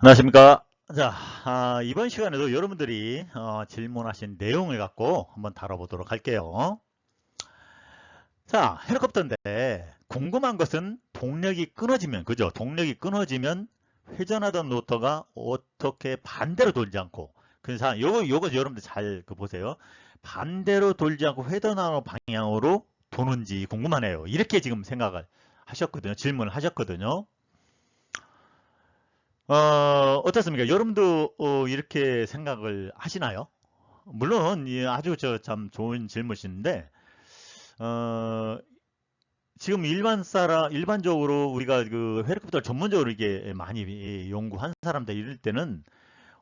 안녕하십니까. 자, 이번 시간에도 여러분들이 질문하신 내용을 갖고 한번 다뤄보도록 할게요. 자, 헬리콥터인데 궁금한 것은 동력이 끊어지면, 그죠? 동력이 끊어지면 회전하던 로터가 어떻게 반대로 돌지 않고, 그래서 요거 여러분들 잘 보세요. 반대로 돌지 않고 회전하는 방향으로 도는지 궁금하네요. 이렇게 지금 생각을 하셨거든요. 질문을 하셨거든요. 어떻습니까? 여러분도 이렇게 생각을 하시나요? 물론 아주 참 좋은 질문이신데 지금 일반적으로 우리가 그 헬리콥터를 전문적으로 이게 많이 연구한 사람들 이럴 때는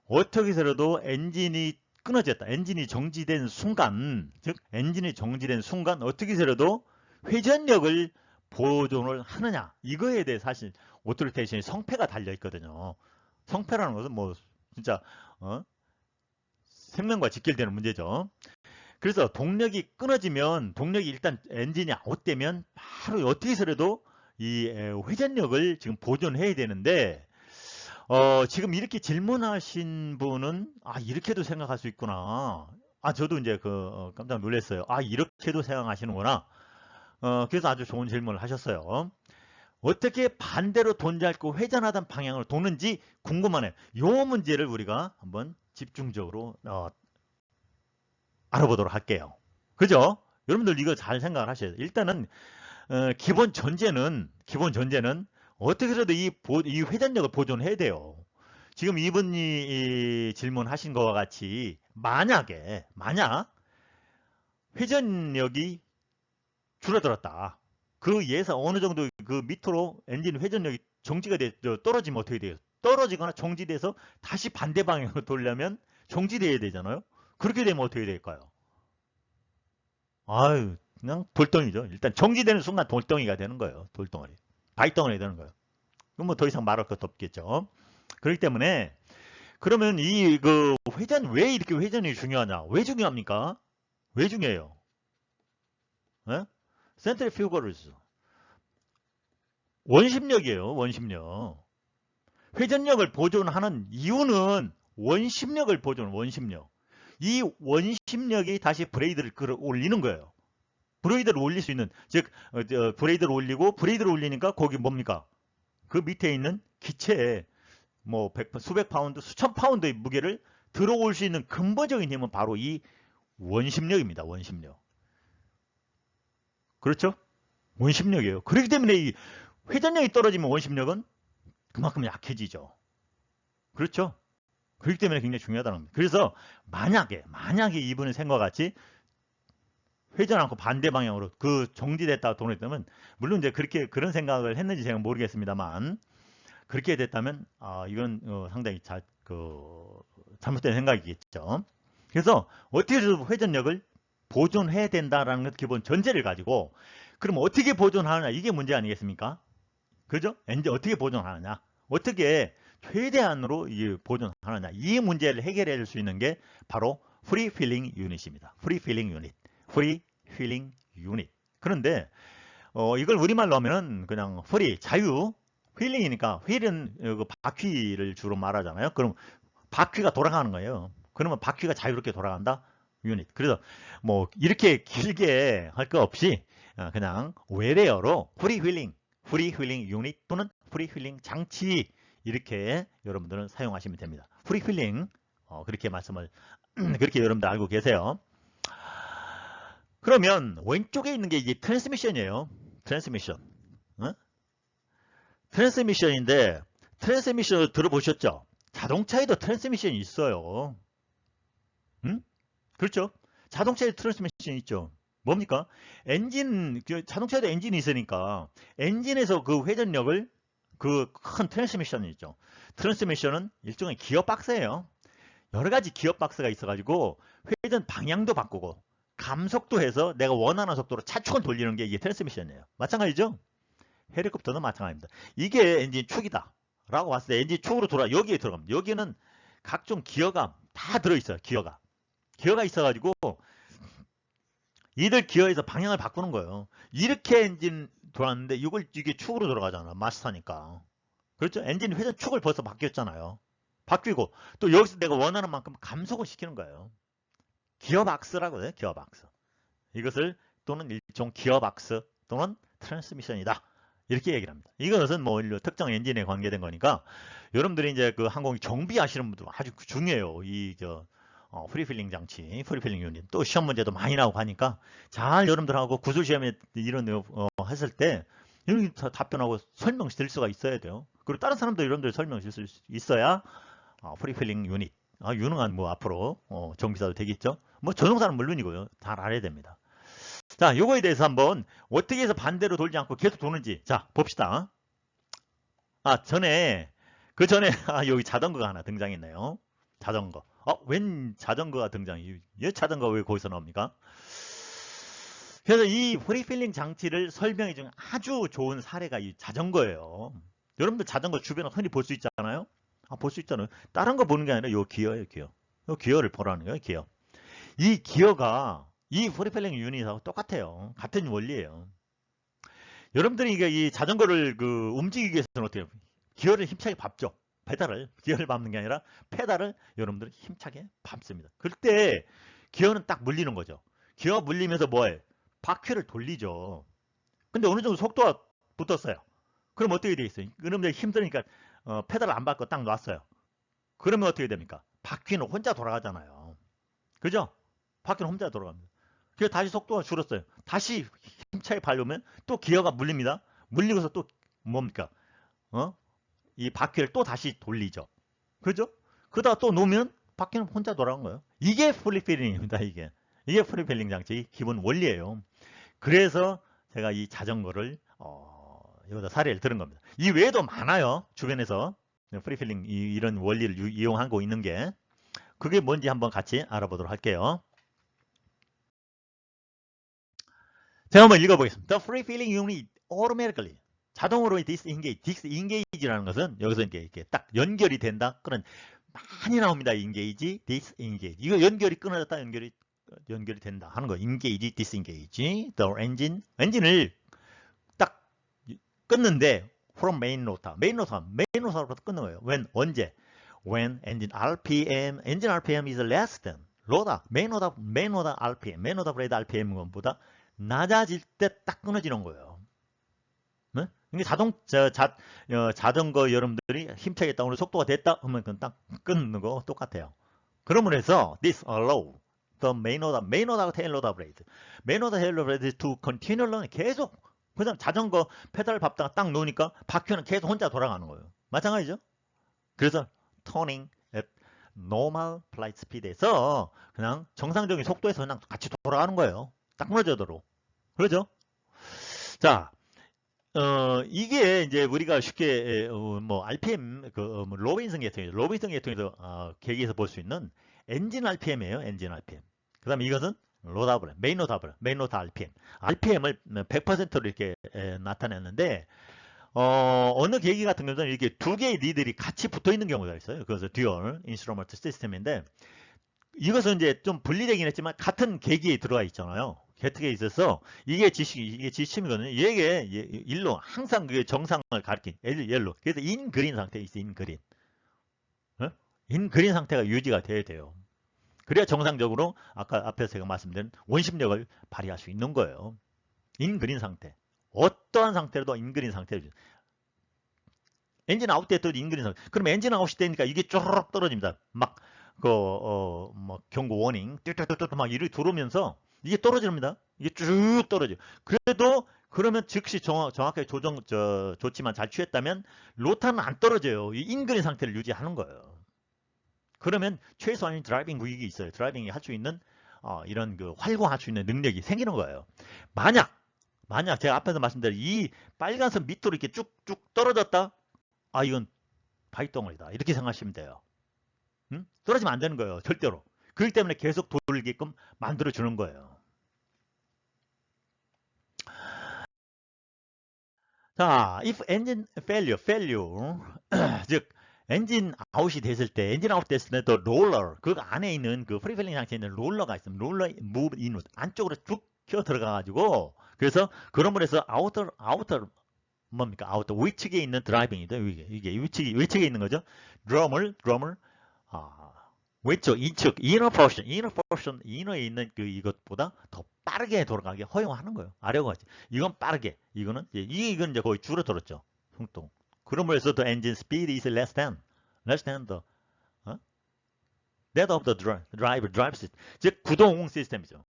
어떻게 해서라도 엔진이 끊어졌다, 엔진이 정지된 순간, 즉 엔진이 정지된 순간 어떻게 해서라도 회전력을 보존을 하느냐, 이거에 대해 사실 오토리테이션의 성패가 달려 있거든요. 성패라는 것은 뭐 진짜 생명과 직결되는 문제죠. 그래서 동력이 끊어지면, 동력이 일단 엔진이 아웃되면 바로 어떻게 해서라도 이 회전력을 지금 보존해야 되는데 지금 이렇게 질문하신 분은 이렇게도 생각할 수 있구나. 저도 이제 깜짝 놀랐어요. 이렇게도 생각하시는구나. 그래서 아주 좋은 질문을 하셨어요. 어떻게 반대로 돈 잡고 회전하던 방향으로 도는지 궁금하네요. 이 문제를 우리가 한번 집중적으로 알아보도록 할게요. 그죠? 여러분들 이거 잘 생각을 하셔야 돼요. 일단은 기본 전제는 어떻게 해서도 이 회전력을 보존해야 돼요. 지금 이분이 질문하신 것과 같이 만약 회전력이 줄어들었다. 그 예상 어느 정도 그 밑으로 엔진 회전력이 정지가 떨어지면 어떻게 돼요? 떨어지거나 정지돼서 다시 반대 방향으로 돌려면 정지돼야 되잖아요. 그렇게 되면 어떻게 될까요? 그냥 돌덩이죠. 일단 정지되는 순간 돌덩이가 되는 거예요. 돌덩어리. 바위덩어리 되는 거예요. 그럼 뭐 더 이상 말할 것도 없겠죠. 그렇기 때문에 그러면 왜 이렇게 회전이 중요하냐? 왜 중요합니까? 왜 중요해요? 예? 센트리퓨거스 원심력이에요. 원심력. 회전력을 보존하는 이유는 원심력. 이 원심력이 다시 브레이드를 끌어올리는 거예요. 브레이드를 올릴 수 있는, 즉 브레이드를 올리고 브레이드를 올리니까 거기 뭡니까? 그 밑에 있는 기체에 뭐 수백 파운드, 수천 파운드의 무게를 들어올 수 있는 근본적인 힘은 바로 이 원심력입니다. 원심력. 그렇죠? 원심력이에요. 그렇기 때문에 이 회전력이 떨어지면 원심력은 그만큼 약해지죠. 그렇죠? 그렇기 때문에 굉장히 중요하다는 겁니다. 그래서 만약에 이분의 생각과 같이 회전 않고 반대 방향으로 정지됐다가 돌아있다면, 물론 이제 그런 생각을 했는지 제가 모르겠습니다만, 그렇게 됐다면 이건 상당히 잘못된 생각이겠죠. 그래서 어떻게 해서 회전력을 보존해야 된다라는 것 기본 전제를 가지고, 그럼 어떻게 보존하느냐, 이게 문제 아니겠습니까? 그죠? 이제 어떻게 보존하느냐, 어떻게 최대한으로 보존하느냐, 이 문제를 해결해 줄 수 있는 게 바로 프리 필링 유닛입니다. 프리 필링 유닛. 그런데 이걸 우리말로 하면은 그냥 자유, 휠링이니까, 휠은 바퀴를 주로 말하잖아요. 그럼 바퀴가 돌아가는 거예요. 그러면 바퀴가 자유롭게 돌아간다? 유닛. 그래서 뭐 이렇게 길게 할 거 없이 그냥 외래어로 프리 휠링 유닛 또는 프리 휠링 장치, 이렇게 여러분들은 사용하시면 됩니다. 프리 휠링, 그렇게 말씀을 그렇게 여러분들 알고 계세요. 그러면 왼쪽에 있는 게 이게 트랜스미션이에요. 트랜스미션. 어? 트랜스미션인데, 트랜스미션을 들어보셨죠? 자동차에도 트랜스미션이 있어요. 응? 그렇죠? 자동차에 트랜스미션이 있죠. 뭡니까? 자동차에도 엔진이 있으니까 엔진에서 그 회전력을, 그 큰 트랜스미션이 있죠. 트랜스미션은 일종의 기어 박스예요. 여러 가지 기어 박스가 있어가지고 회전 방향도 바꾸고 감속도 해서 내가 원하는 속도로 차축을 돌리는 게 이게 트랜스미션이에요. 마찬가지죠? 헬리콥터는 마찬가지입니다. 이게 엔진 축이다 라고 봤을 때 엔진 축으로 여기에 들어갑니다. 여기는 각종 기어가 다 들어있어요. 기어가 있어가지고 이들 기어에서 방향을 바꾸는 거예요. 이렇게 엔진 돌았는데 이게 축으로 돌아가잖아. 마스터니까. 그렇죠? 엔진 회전 축을 벌써 바뀌었잖아요. 바뀌고 또 여기서 내가 원하는 만큼 감속을 시키는 거예요. 기어박스라고 해요. 기어박스. 이것을 또는 일종 기어박스 또는 트랜스미션이다. 이렇게 얘기를 합니다. 이것은 뭐 특정 엔진에 관계된 거니까 여러분들이 이제 그 항공 정비하시는 분들 아주 중요해요. 프리필링 장치, 프리필링 유닛. 또 시험 문제도 많이 나오고 하니까 잘 여러분들하고 구술 시험에 이런 했을 때 이렇게 답변하고 설명 드릴 수가 있어야 돼요. 그리고 다른 사람도 여러분들 설명 드릴 수 있어야 프리필링 유닛 유능한 뭐 앞으로 정비사도 되겠죠. 뭐 전용사는 물론이고요. 잘 알아야 됩니다. 자, 요거에 대해서 한번 어떻게 해서 반대로 돌지 않고 계속 도는지 자 봅시다. 그 전에 여기 자전거가 하나 등장했네요. 자전거. 웬 자전거가 등장이? 이 자전거 왜 거기서 나옵니까? 그래서 이 프리필링 장치를 설명해 준 아주 좋은 사례가 이 자전거예요. 여러분들 자전거 주변에 흔히 볼 수 있잖아요. 볼 수 있잖아요. 다른 거 보는 게 아니라 요 기어예요, 기어. 요 기어를 보라는 거예요, 기어. 이 기어가 이 프리필링 유닛하고 똑같아요. 같은 원리예요. 여러분들이 이 자전거를 움직이기 위해서는 어떻게 해요? 기어를 힘차게 밟죠. 기어를 밟는 게 아니라 페달을 여러분들 힘차게 밟습니다. 그때 기어는 딱 물리는 거죠. 기어 물리면서 뭐해? 바퀴를 돌리죠. 근데 어느 정도 속도가 붙었어요. 그럼 어떻게 되겠어요? 그러면 힘드니까 페달을 안 밟고 딱 놨어요. 그러면 어떻게 됩니까? 바퀴는 혼자 돌아가잖아요. 그죠? 바퀴는 혼자 돌아갑니다. 그래서 다시 속도가 줄었어요. 다시 힘차게 밟으면 또 기어가 물립니다. 물리고서 또 뭡니까? 이 바퀴를 또 다시 돌리죠. 그죠? 그러다가 또 놓으면 바퀴는 혼자 돌아간 거예요. 이게 프리필링입니다. 이게 프리필링 장치의 기본 원리예요. 그래서 제가 이 자전거를 여기다 사례를 들은 겁니다. 이 외에도 많아요. 주변에서 프리필링 이런 원리를 이용하고 있는 게 그게 뭔지 한번 같이 알아보도록 할게요. 제가 한번 읽어보겠습니다. The free-filling unit automatically 자동으로 disengage라는 것은 여기서 이렇게 딱 연결이 된다. 그런 많이 나옵니다. engage, disengage. 이거 연결이 끊어졌다, 연결이 된다 하는 거. engage, disengage. The 엔진을 딱 끊는데 from main rotor로부터 끊는 거예요. 언제? When engine RPM is less than main rotor RPM, main rotor blade RPM보다 낮아질 때 딱 끊어지는 거예요. 네? 이게 자전거 여러분들이 힘차게 했다. 오늘 속도가 됐다. 하면 그건 딱 끊는 거 똑같아요. 그러므로 해서 this allow the main rotor tail rotor blade, main rotor tail rotor blade to continually 계속 그냥 자전거 페달 밟다가 딱 놓으니까 바퀴는 계속 혼자 돌아가는 거예요. 마찬가지죠. 그래서 turning at normal flight speed에서 그냥 정상적인 속도에서 그냥 같이 돌아가는 거예요. 딱 끊어져도록. 그렇죠? 자, 이게 이제 우리가 쉽게 RPM 로빈슨 계통에서 계기에서 볼 수 있는 엔진 RPM이에요. 엔진 RPM. 그다음에 이것은 메인 로터 RPM. RPM을 100%로 이렇게 나타냈는데 어느 계기 같은 경우는 이렇게 두 개의 리들이 같이 붙어 있는 경우가 있어요. 그래서 듀얼 인스트루먼트 시스템인데 이것은 이제 좀 분리되긴 했지만 같은 계기에 들어가 있잖아요. 개특에 있어서 이게 지침이거든요. 이게 일로 항상 그게 정상을 가리킨 옐로. 그래서 인그린 상태에 있어. 인그린. 인그린 상태가 유지가 돼야 돼요. 그래야 정상적으로 아까 앞에서 제가 말씀드린 원심력을 발휘할 수 있는 거예요. 인그린 상태. 어떠한 상태로도 인그린 상태로. 엔진 아웃 때도 인그린 상태. 그럼 엔진 아웃이 되니까 이게 쪼르륵 떨어집니다. 막 경고 워닝 뚜뚜뚜뚜 막 이렇게 들어오면서 이게 떨어집니다. 이게 쭉 떨어져요. 그래도 그러면 즉시 정확하게 조치만 잘 취했다면 로타는 안 떨어져요. 이 인그린 상태를 유지하는 거예요. 그러면 최소한의 드라이빙 구익이 있어요. 드라이빙이 할 수 있는 이런 활공할 수 있는 능력이 생기는 거예요. 만약 제가 앞에서 말씀드린 이 빨간선 밑으로 이렇게 쭉쭉 떨어졌다. 이건 바위덩어리다. 이렇게 생각하시면 돼요. 떨어지면 안 되는 거예요. 절대로. 그렇기 때문에 계속 돌게끔 만들어주는 거예요. 자, if engine failure, 즉 엔진 아웃이 됐을 때, 엔진 아웃 됐을 때 또 롤러, 그 안에 있는 그 프리필링 장치에 있는 롤러가 있으면 롤러 move in 안쪽으로 쭉 켜 들어가 가지고 그래서 그런 물에서 아우터 뭡니까? 아웃 위측에 있는 드라이빙이다. 이게 위측에 있는 거죠. 드럼을 왼쪽 이측 inner portion inner에 있는 그 이것보다 더 빠르게 돌아가게 허용하는 거예요. 아래로 가지. 이건 빠르게. 이건 이제 거의 줄어들었죠. 풍동. 그러므로 해서 the engine speed is less than the that of the driver drives it. 즉 구동 시스템이죠.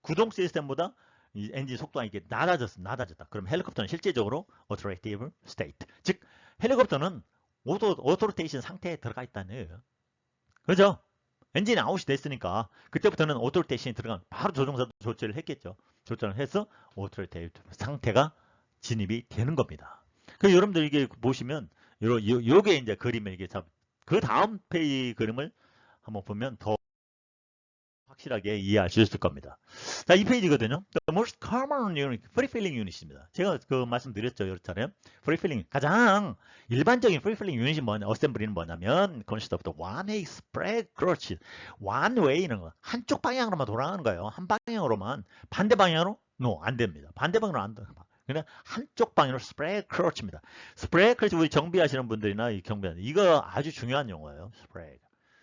구동 시스템보다 이 엔진 속도가 이게 낮아졌다. 그럼 헬리콥터는 실제적으로 authoritative state. 즉 헬리콥터는 오토로테이션 상태에 들어가 있다는 거예요. 그죠? 엔진이 아웃이 됐으니까 그때부터는 오토로테이션이 들어가면 바로 조종사도 조치를 했겠죠. 조치를 해서 오토로테이티브 상태가 진입이 되는 겁니다. 그래서 여러분들 이게 보시면 요게 이제 그림에 이게 그 다음 페이지 그림을 한번 보면 더 확실하게 이해할 수 있을 겁니다. 자, 이 페이지거든요. The most common unit, free filling unit입니다. 제가 그 말씀드렸죠. 그렇잖아요. free filling. 가장 일반적인 free filling unit이 뭐냐, 어셈블리는 뭐냐면, consist of the one way spread, 그렇지. one way는 거. 한쪽 방향으로만 돌아가는 거예요. 한 방향으로만. 반대 방향으로? No, 안 됩니다. 반대 방향으로 안 돼. 그냥 한쪽 방향으로 spread, 그렇습니다. spread, 그렇지. 우리 정비하시는 분들이나 이 경비하는 이거 아주 중요한 용어예요. spread.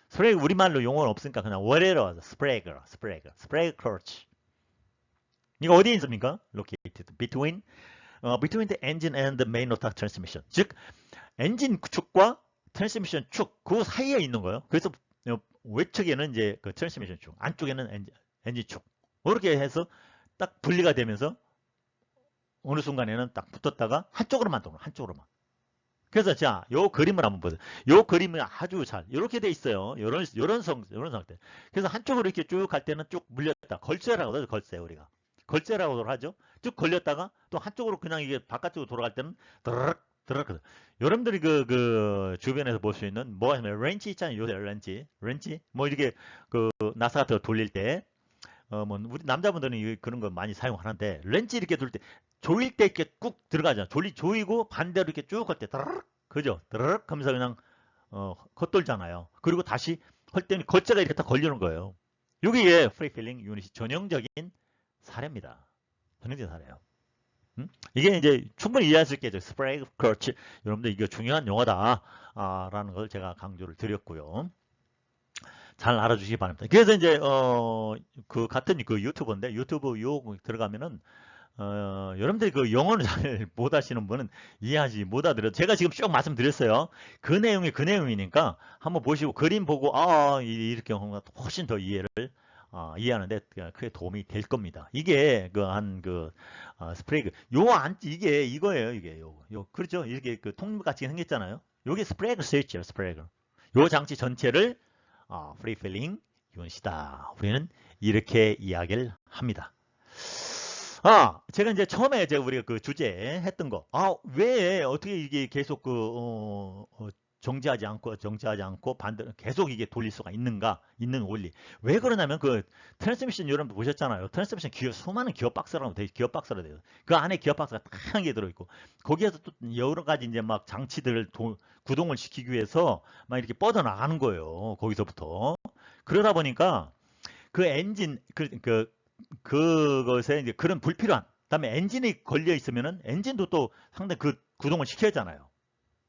스프레그 우리말로 용어는 없으니까 그냥 월에로 와서 스프레그 크러치. 이거 어디에 있습니까? Located between the engine and the main rotor transmission. 즉 엔진 축과 트랜스미션 축 그 사이에 있는 거예요. 그래서 외측에는 이제 그 트랜스미션 축, 안쪽에는 엔진 축. 이렇게 해서 딱 분리가 되면서 어느 순간에는 딱 붙었다가 한쪽으로만 도는 한쪽으로만. 그래서 자, 요 그림을 한번 보세요. 요 그림이 아주 잘 이렇게 돼 있어요. 요런 상태. 그래서 한쪽으로 이렇게 쭉 갈 때는 쭉 물렸다. 걸쇠라고 하죠. 걸쇠 우리가. 걸쇠라고도 하죠. 쭉 걸렸다가 또 한쪽으로 그냥 이게 바깥쪽으로 돌아갈 때는 드르륵. 여러분들이 그 주변에서 볼 수 있는 뭐가 있냐면 렌치 있잖아요. 요새 렌치. 뭐 이렇게 그 나사 같은 거 돌릴 때 뭐 우리 남자분들은 그런 거 많이 사용하는데 렌치 이렇게 돌릴 때 조일 때 이렇게 꾹 들어가잖아. 조이고 반대로 이렇게 쭉 할 때 드르륵 그죠? 드르륵 하면서 그냥 겉돌잖아요. 그리고 다시 할 때는 겉재가 이렇게 딱 걸리는 거예요. 이게 프리 필링 유닛이 전형적인 사례입니다. 전형적인 사례예요. 이게 이제 충분히 이해할 수 있겠죠. 스프레이 크러치. 여러분들 이게 중요한 용어다 라는 걸 제가 강조를 드렸고요. 잘 알아주시기 바랍니다. 그래서 이제 그 같은 그 유튜브인데 유튜브 요 들어가면은 여러분들이 그 영어를 잘 못 하시는 분은 이해하지 못 하더라도 제가 지금 쭉 말씀드렸어요. 그 내용이 그 내용이니까 한번 보시고 그림 보고 이렇게 하면 훨씬 더 이해하는데 크게 도움이 될 겁니다. 이게 스프레그 이게 이거예요. 이게 그렇죠. 이렇게 그 통같이 생겼잖아요. 요게 스프레그 스위치예요. 스프레그. 요 장치 전체를 프리 필링 유닛이다. 우리는 이렇게 이야기를 합니다. 제가 이제 처음에 우리가 그 주제 했던 거, 왜 어떻게 이게 계속 정지하지 않고 반대로 계속 이게 돌릴 수가 있는가, 있는 원리. 왜 그러냐면 그 트랜스미션 여러분도 보셨잖아요. 트랜스미션 수많은 기어 박스라고 돼요. 그 안에 기어 박스가 딱 한 개 들어있고, 거기에서 또 여러 가지 이제 막 장치들을 구동을 시키기 위해서 막 이렇게 뻗어나가는 거예요. 거기서부터. 그러다 보니까 그 엔진, 그것에 이제 그런 불필요한, 그다음에 엔진이 걸려 있으면은 엔진도 또 상당히 그 구동을 시켜야 하잖아요.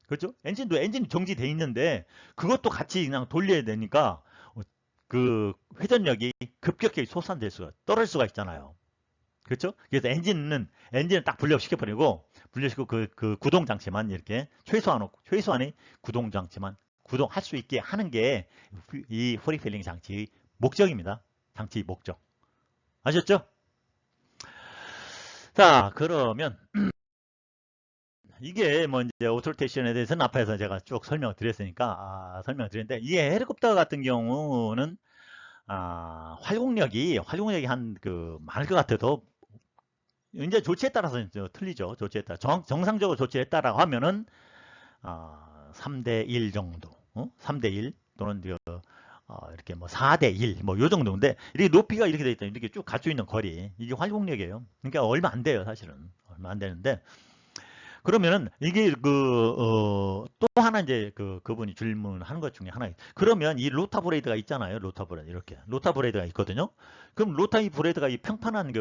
그렇죠? 엔진이 정지돼 있는데 그것도 같이 그냥 돌려야 되니까 그 회전력이 급격히 떨어질 수가 있잖아요. 그렇죠? 그래서 엔진을 딱 분리시켜버리고 그 구동 장치만 이렇게 최소한의 구동 장치만 구동할 수 있게 하는 게 이 프리필링 장치의 목적입니다. 장치의 목적. 아셨죠? 자, 그러면 이게 뭐 이제 오토로테이션에 대해서는 앞에서 제가 쭉 설명을 드렸으니까 설명을 드렸는데 이게 헬리콥터 같은 경우는 활동력이 한 많을 것 같아도 이제 조치에 따라서 틀리죠. 조치에 따라 정상적으로 조치에 따라 하면은 3대 1 정도, 3대 1 또는 이렇게 뭐 4대 1, 뭐 요 정도인데, 이렇게 높이가 이렇게 돼 있다. 이렇게 쭉 갈 수 있는 거리. 이게 활동력이에요. 그러니까 얼마 안 돼요, 사실은. 얼마 안 되는데. 그러면은 이게 또 하나 이제 그분이 질문하는 것 중에 하나. 그러면 이 로타 브레이드가 있잖아요. 로타 브레이드. 이렇게. 로타 브레이드가 있거든요. 그럼 로타 이 브레이드가 이 평판한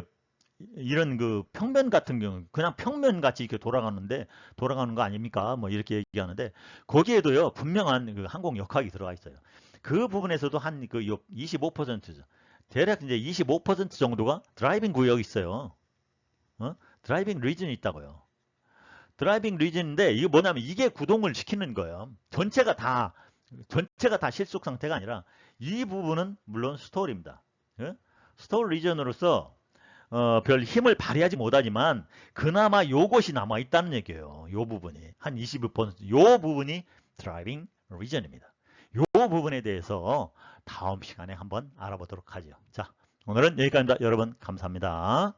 이런 그 평면 같은 경우 그냥 평면 같이 이렇게 돌아가는 거 아닙니까? 뭐 이렇게 얘기하는데 거기에도요 분명한 그 항공 역학이 들어가 있어요. 그 부분에서도 한 그 25%죠. 대략 이제 25% 정도가 드라이빙 구역이 있어요. 드라이빙 리전이 있다고요. 드라이빙 리전인데 이게 뭐냐면 이게 구동을 시키는 거예요. 전체가 다 실속 상태가 아니라 이 부분은 물론 스톨입니다. 스톨 리전으로서 별 힘을 발휘하지 못하지만 그나마 요것이 남아 있다는 얘기예요. 요 부분이 한 22%, 요 부분이 드라이빙 리전입니다. 요 부분에 대해서 다음 시간에 한번 알아보도록 하죠. 자, 오늘은 여기까지입니다. 여러분 감사합니다.